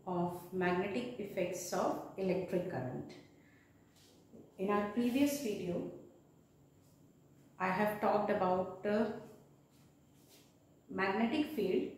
of magnetic effects of electric current. In our previous video, I have talked about the magnetic field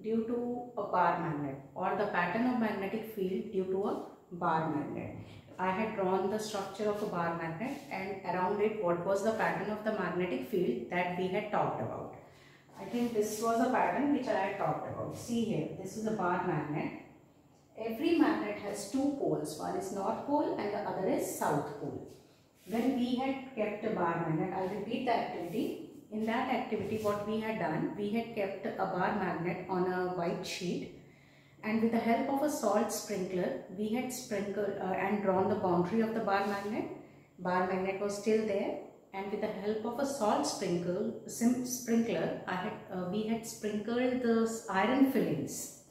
due to a bar magnet, or the pattern of magnetic field due to a bar magnet. I had drawn the structure of a bar magnet, and around it what was the pattern of the magnetic field that we had talked about. I think this was a pattern which I had talked about. See here, this is a bar magnet. Every magnet has two poles. One is north pole and the other is south pole. When we had kept a bar magnet, I'll repeat the activity. In that activity, what we had done, we had kept a bar magnet on a white sheet, and with the help of a salt sprinkler, we had sprinkled and drawn the boundary of the bar magnet. Bar magnet was still there, and with the help of a salt sprinkler, we had sprinkled the iron fillings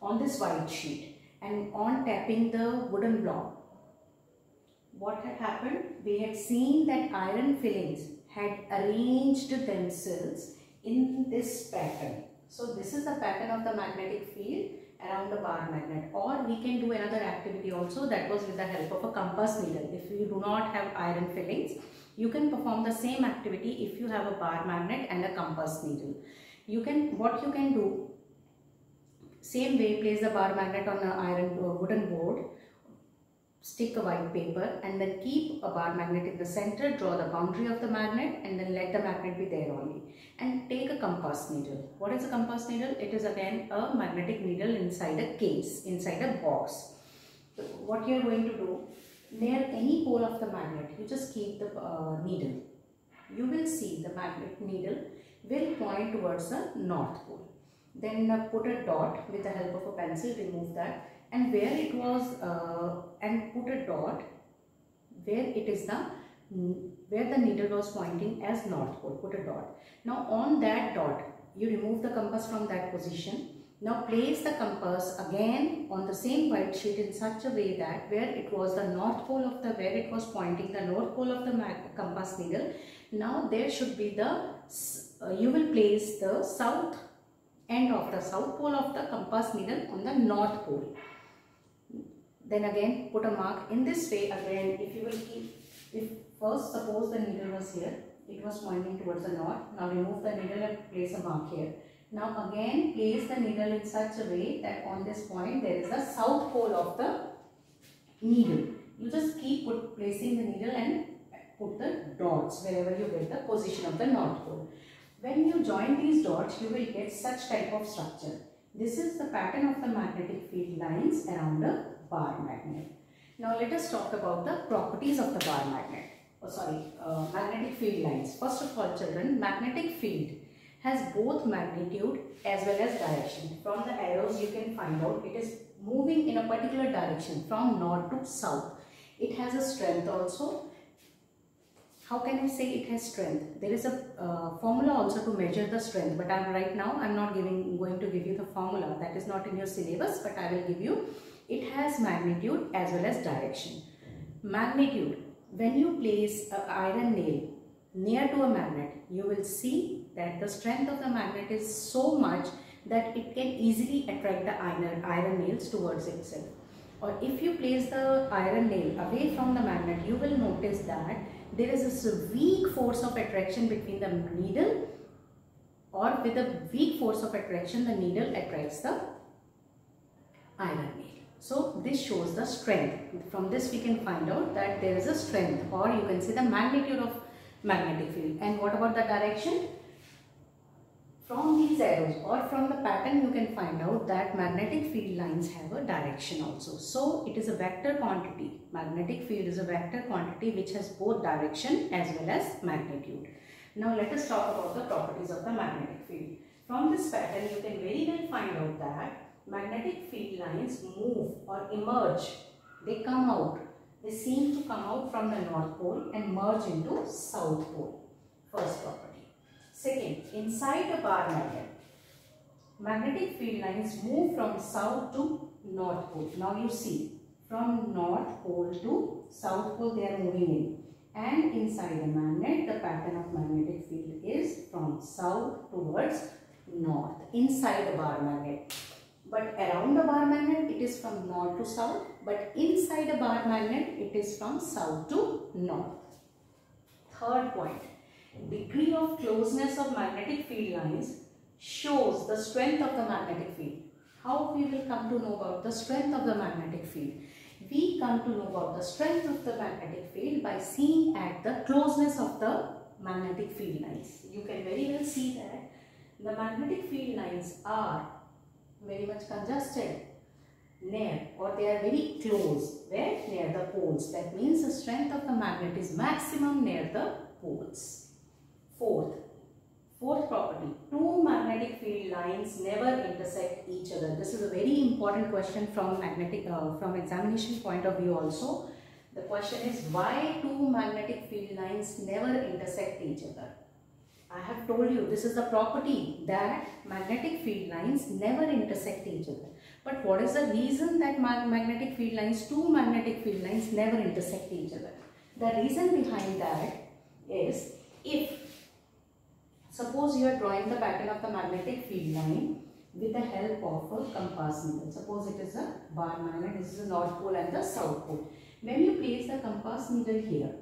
on this white sheet, and on tapping the wooden block, what had happened? We had seen that iron fillings had arranged themselves in this pattern. So this is the pattern of the magnetic field around the bar magnet. Or we can do another activity also, that was with the help of a compass needle. If you do not have iron fillings, you can perform the same activity if you have a bar magnet and a compass needle. What you can do, same way, place the bar magnet on an iron wooden board, stick a white paper, and then keep a bar magnet in the center, draw the boundary of the magnet, and then let the magnet be there only. And take a compass needle. What is a compass needle? It is again a magnetic needle inside a case, inside a box. So what you are going to do, near any pole of the magnet, you just keep the needle. You will see the magnet needle will point towards the north pole. Then put a dot with the help of a pencil, remove that, and where it was and put a dot where it is where the needle was pointing as north pole. Put a dot. Now on that dot, you remove the compass from that position. Now place the compass again on the same white sheet in such a way that where it was the north pole of the, where it was pointing the north pole of the compass needle, now there should be the, you will place the south end of the south pole of the compass needle on the north pole. Then again put a mark in this way. Again, if you will keep, if first suppose the needle was here, it was pointing towards the north. Now remove the needle and place a mark here. Now again place the needle in such a way that on this point there is the south pole of the needle. You just keep placing the needle and put the dots wherever you get the position of the north pole. When you join these dots, you will get such type of structure. This is the pattern of the magnetic field lines around a bar magnet. Now let us talk about the properties of the bar magnet. Magnetic field lines. First of all, children, magnetic field has both magnitude as well as direction. From the arrows you can find out it is moving in a particular direction from north to south. It has a strength also. How can I say it has strength? There is a formula also to measure the strength, but right now I'm not going to give you the formula. That is not in your syllabus, but I will give you. It has magnitude as well as direction. Magnitude. When you place an iron nail near to a magnet, you will see that the strength of the magnet is so much that it can easily attract the iron nails towards itself. Or if you place the iron nail away from the magnet, you will notice that there is a weak force of attraction between the needle, or with a weak force of attraction the needle attracts the iron nail. So this shows the strength. From this we can find out that there is a strength, or you can say the magnitude of magnetic field. And what about the direction? From these arrows or from the pattern you can find out that magnetic field lines have a direction also. So it is a vector quantity. Magnetic field is a vector quantity which has both direction as well as magnitude. Now let us talk about the properties of the magnetic field. From this pattern you can very well find out that magnetic field lines move or emerge. They come out. They seem to come out from the north pole and merge into south pole. First property. Second, inside a bar magnet, magnetic field lines move from south to north pole. Now you see, from north pole to south pole they are moving in. And inside a magnet, the pattern of magnetic field is from south towards north, inside a bar magnet. But around the bar magnet it is from north to south, but inside a bar magnet it is from south to north. Third point, degree of closeness of magnetic field lines shows the strength of the magnetic field. How we will come to know about the strength of the magnetic field? We come to know about the strength of the magnetic field by seeing at the closeness of the magnetic field lines. You can very well see that the magnetic field lines are very much congested near, or they are very close, where? Near the poles. That means the strength of the magnet is maximum near the poles. Fourth property, two magnetic field lines never intersect each other. This is a very important question from examination point of view also. The question is, why two magnetic field lines never intersect each other? I have told you this is the property that magnetic field lines never intersect each other. But what is the reason that two magnetic field lines never intersect each other? The reason behind that is, suppose you are drawing the pattern of the magnetic field line with the help of a compass needle. Suppose it is a bar magnet, this is the north pole and the south pole. When you place the compass needle here,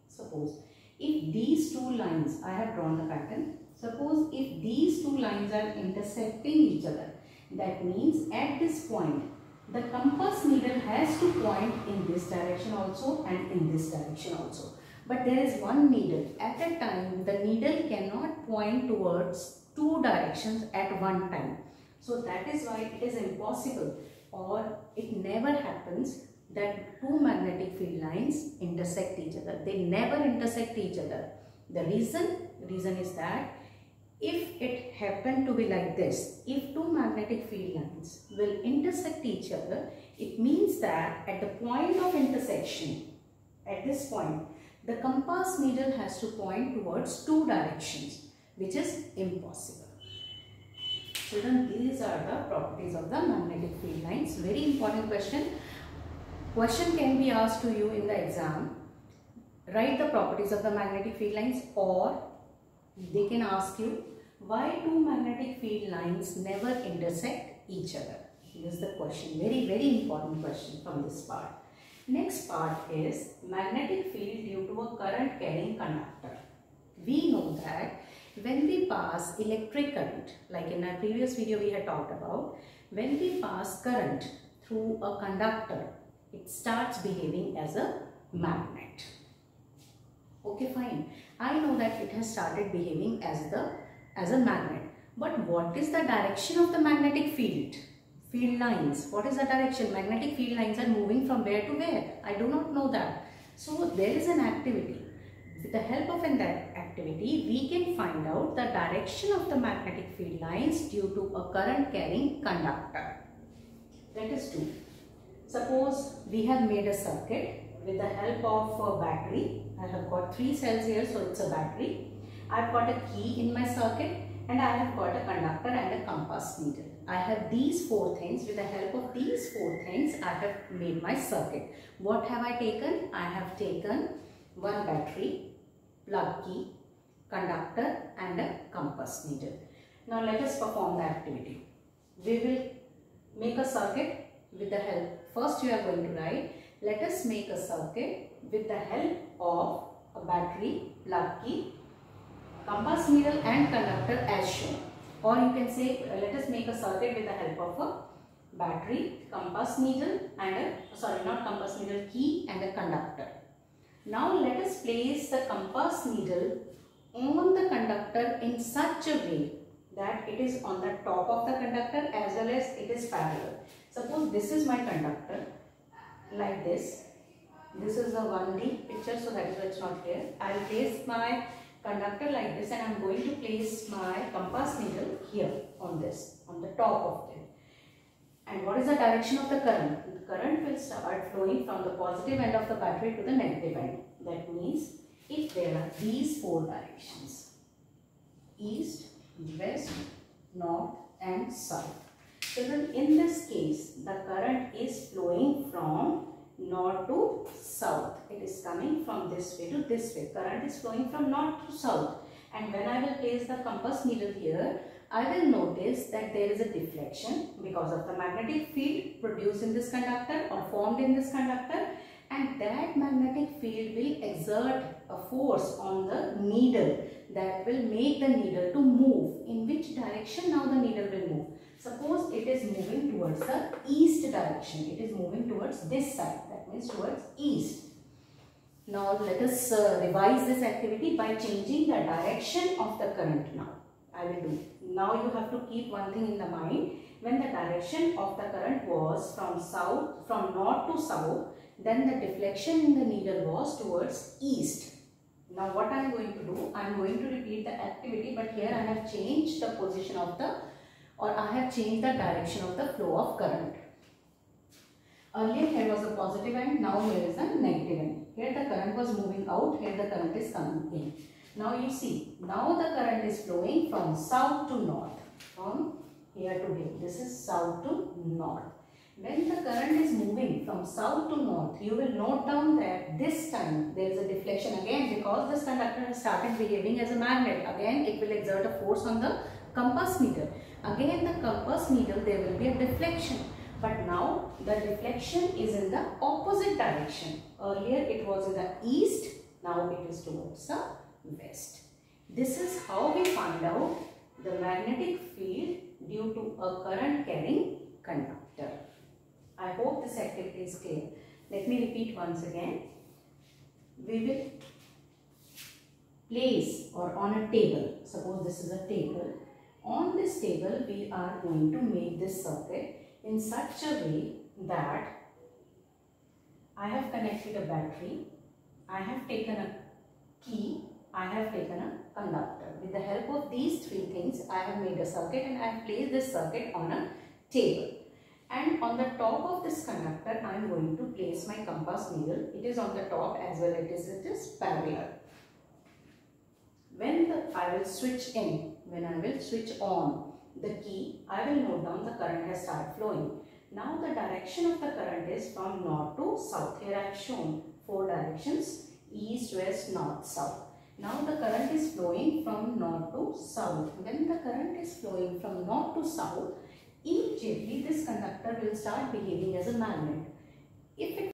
suppose if these two lines, I have drawn the pattern, suppose if these two lines are intersecting each other, that means at this point the compass needle has to point in this direction also and in this direction also. But there is one needle. At a time, the needle cannot point towards two directions at one time. So that is why it is impossible, or it never happens that two magnetic field lines intersect each other. They never intersect each other. The reason is that if it happened to be like this, if two magnetic field lines will intersect each other, it means that at the point of intersection, at this point, the compass needle has to point towards two directions, which is impossible. Children, these are the properties of the magnetic field lines. Very important question. Question can be asked to you in the exam. Write the properties of the magnetic field lines, or they can ask you why two magnetic field lines never intersect each other. This is the question. Very important question from this part. Next part is magnetic field due to a current carrying conductor. We know that when we pass electric current, like in our previous video we had talked about, when we pass current through a conductor, it starts behaving as a magnet. Okay, fine. I know that it has started behaving as a magnet. But what is the direction of the magnetic field lines? What is the direction? Magnetic field lines are moving from where to where? I do not know that. So there is an activity. With the help of that activity, we can find out the direction of the magnetic field lines due to a current carrying conductor. Let us do. Suppose we have made a circuit with the help of a battery. I have got 3 cells here, so it's a battery. I have got a key in my circuit, and I have got a conductor and a compass needle. I have these 4 things. With the help of these 4 things, I have made my circuit. What have I taken? I have taken one battery, plug key, conductor and a compass needle. Now let us perform the activity. We will make a circuit with the help. First you are going to write, let us make a circuit with the help of a battery, plug key, compass needle and conductor as shown. Or you can say, let us make a circuit with the help of a battery, compass needle and key and a conductor. Now let us place the compass needle on the conductor in such a way that it is on the top of the conductor as well as it is parallel. Suppose this is my conductor, like this. This is a 1D picture, so that is why it's not clear. I will place my conductor like this, and I am going to place my compass needle here on this, on the top of it. And what is the direction of the current? The current will start flowing from the positive end of the battery to the negative end. That means if there are these 4 directions, east, west, north and south. So then in this case, the current is flowing from north to south. It is coming from this way to this way. Current is flowing from north to south. And when I will place the compass needle here, I will notice that there is a deflection because of the magnetic field produced in this conductor or formed in this conductor, and that magnetic field will exert a force on the needle that will make the needle to move. In which direction now the needle will move? Suppose it is moving towards the east direction. It is moving towards this side, that means towards east. Now let us revise this activity by changing the direction of the current now. I will do. Now you have to keep one thing in the mind. When the direction of the current was from north to south, then the deflection in the needle was towards east. Now what I am going to do, I am going to repeat the activity, but here I have changed the position of the, or I have changed the direction of the flow of current. Earlier here was the positive end, now here is the negative end. Here the current was moving out, here the current is coming in. Now you see, now the current is flowing from south to north, from here to here. This is south to north. When the current is moving from south to north, you will note down that this time there is a deflection again, because this conductor has started behaving as a magnet. Again it will exert a force on the compass needle. Again the compass needle, there will be a deflection. But now the deflection is in the opposite direction. Earlier it was in the east, now it is towards the west. This is how we find out the magnetic field due to a current carrying conductor. I hope this activity is clear. Let me repeat once again. We will place, or on a table, suppose this is a table. On this table we are going to make this circuit in such a way that I have connected a battery, I have taken a key, I have taken a conductor. With the help of these three things, I have made a circuit and I have placed this circuit on a table. And on the top of this conductor, I am going to place my compass needle. It is on the top as well as it is parallel. When I will switch on the key, I will note down the current has started flowing. Now the direction of the current is from north to south. Here I have shown 4 directions: east, west, north, south. Now the current is flowing from north to south. When the current is flowing from north to south, immediately this conductor will start behaving as a magnet. If it